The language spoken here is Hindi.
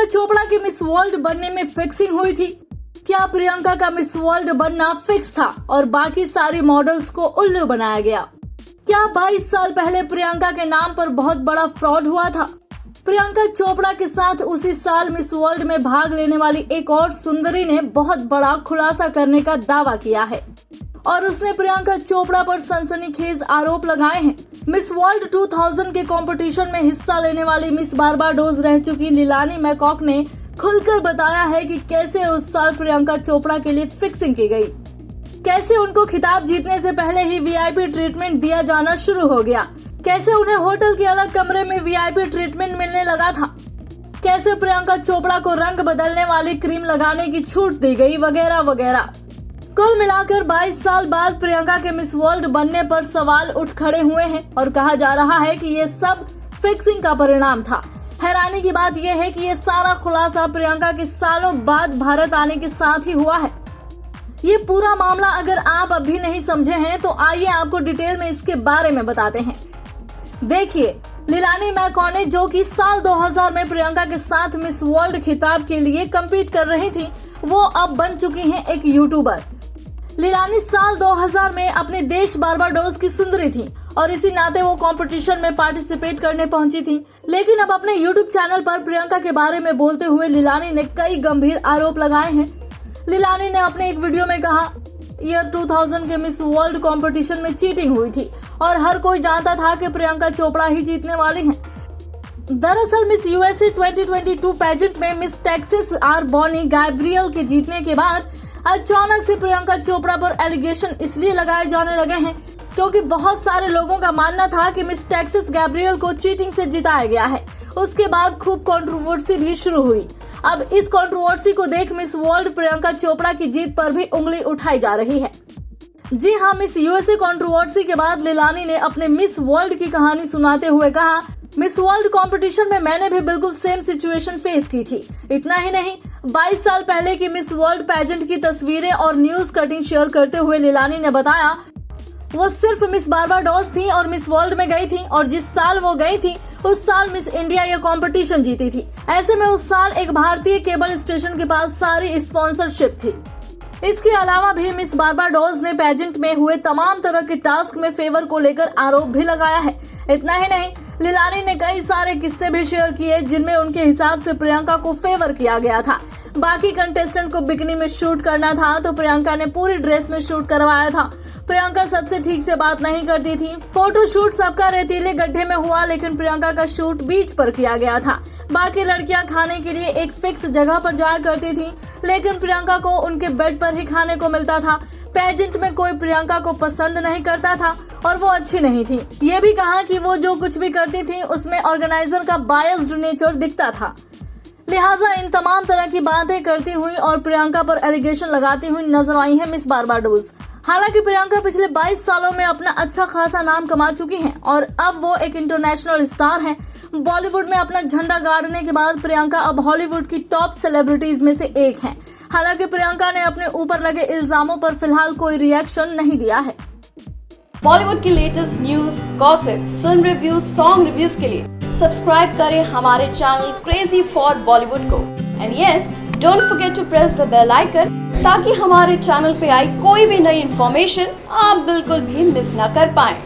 प्रियंका चोपड़ा की मिस वर्ल्ड बनने में फिक्सिंग हुई थी। क्या प्रियंका का मिस वर्ल्ड बनना फिक्स था और बाकी सारी मॉडल्स को उल्लू बनाया गया? क्या 22 साल पहले प्रियंका के नाम पर बहुत बड़ा फ्रॉड हुआ था? प्रियंका चोपड़ा के साथ उसी साल मिस वर्ल्ड में भाग लेने वाली एक और सुंदरी ने बहुत बड़ा खुलासा करने का दावा किया है और उसने प्रियंका चोपड़ा पर सनसनीखेज आरोप लगाए हैं। मिस वर्ल्ड 2000 के कंपटीशन में हिस्सा लेने वाली मिस बारबाडोस रह चुकी लिलानी मैकॉक ने खुलकर बताया है कि कैसे उस साल प्रियंका चोपड़ा के लिए फिक्सिंग की गई, कैसे उनको खिताब जीतने से पहले ही वीआईपी ट्रीटमेंट दिया जाना शुरू हो गया, कैसे उन्हें होटल के अलग कमरे में वीआईपी ट्रीटमेंट मिलने लगा था, कैसे प्रियंका चोपड़ा को रंग बदलने वाली क्रीम लगाने की छूट दी गई, वगैरह वगैरह। कुल मिलाकर 22 साल बाद प्रियंका के मिस वर्ल्ड बनने पर सवाल उठ खड़े हुए हैं और कहा जा रहा है कि ये सब फिक्सिंग का परिणाम था। हैरानी की बात यह है कि ये सारा खुलासा प्रियंका के सालों बाद भारत आने के साथ ही हुआ है। ये पूरा मामला अगर आप अभी नहीं समझे हैं तो आइए आपको डिटेल में इसके बारे में बताते हैं। देखिए, लिलानी मैकॉक ने जो कि साल 2000 में प्रियंका के साथ मिस वर्ल्ड खिताब के लिए कम्पीट कर रही थी, वो अब बन चुकी हैं एक यूट्यूबर। लिलानी साल 2000 में अपने देश बारबाडोस की सुंदरी थी और इसी नाते वो कंपटीशन में पार्टिसिपेट करने पहुंची थी। लेकिन अब अपने यूट्यूब चैनल पर प्रियंका के बारे में बोलते हुए लिलानी ने कई गंभीर आरोप लगाए हैं। लिलानी ने अपने एक वीडियो में कहा, ईयर 2000 के मिस वर्ल्ड कंपटीशन में चीटिंग हुई थी और हर कोई जानता था कि प्रियंका चोपड़ा ही जीतने वाली हैं। दरअसल मिस यूएसए 2022 पेजेंट में Miss Texas R Bonnie Gabriel के जीतने के बाद अचानक से प्रियंका चोपड़ा पर एलिगेशन इसलिए लगाए जाने लगे हैं क्योंकि बहुत सारे लोगों का मानना था कि मिस टेक्सास गैब्रियल को चीटिंग से जिताया गया है। उसके बाद खूब कंट्रोवर्सी भी शुरू हुई। अब इस कंट्रोवर्सी को देख मिस वर्ल्ड प्रियंका चोपड़ा की जीत पर भी उंगली उठाई जा रही है। जी हाँ, मिस यूएसए कंट्रोवर्सी के बाद लिलानी ने अपने मिस वर्ल्ड की कहानी सुनाते हुए कहा, मिस वर्ल्ड कंपटीशन में मैंने भी बिल्कुल सेम सिचुएशन फेस की थी। इतना ही नहीं, 22 साल पहले की मिस वर्ल्ड पेजेंट की तस्वीरें और न्यूज कटिंग शेयर करते हुए लिलानी ने बताया, वो सिर्फ मिस बारबाडोस थी और मिस वर्ल्ड में गई थी और जिस साल वो गई थी उस साल मिस इंडिया ये कंपटीशन जीती थी। ऐसे में उस साल एक भारतीय केबल स्टेशन के पास सारी स्पॉन्सरशिप थी। इसके अलावा भी मिस बारबाडोस ने पेजेंट में हुए तमाम तरह के टास्क में फेवर को लेकर आरोप भी लगाया है। इतना ही नहीं, लिलानी ने कई सारे किस्से भी शेयर किए जिनमें उनके हिसाब से प्रियंका को फेवर किया गया था। बाकी कंटेस्टेंट को बिकनी में शूट करना था तो प्रियंका ने पूरी ड्रेस में शूट करवाया था। प्रियंका सबसे ठीक से बात नहीं करती थी। फोटो शूट सबका रेतीले गड्ढे में हुआ लेकिन प्रियंका का शूट बीच पर किया गया था। बाकी लड़कियां खाने के लिए एक फिक्स जगह पर जाया करती थी लेकिन प्रियंका को उनके बेड पर ही खाने को मिलता था। पेजेंट में कोई प्रियंका को पसंद नहीं करता था और वो अच्छी नहीं थी। ये भी कहा कि वो जो कुछ भी करती थी उसमें ऑर्गेनाइजर का बायस्ड नेचर दिखता था। लिहाजा इन तमाम तरह की बातें करती हुई और प्रियंका पर एलिगेशन लगाती हुई नजर आई है मिस बारबाडोस। हालांकि प्रियंका पिछले 22 सालों में अपना अच्छा खासा नाम कमा चुकी हैं और अब वो एक इंटरनेशनल स्टार हैं। बॉलीवुड में अपना झंडा गाड़ने के बाद प्रियंका अब हॉलीवुड की टॉप सेलिब्रिटीज में से एक हैं। हालांकि प्रियंका ने अपने ऊपर लगे इल्जामों पर फिलहाल कोई रिएक्शन नहीं दिया है। बॉलीवुड की latest news, gossip, film reviews, song reviews के लिए सब्सक्राइब करें हमारे चैनल क्रेजी फॉर बॉलीवुड को। And yes, don't forget to press the bell icon ताकि हमारे चैनल पे आई कोई भी नई इन्फॉर्मेशन आप बिल्कुल भी मिस ना कर पाएं।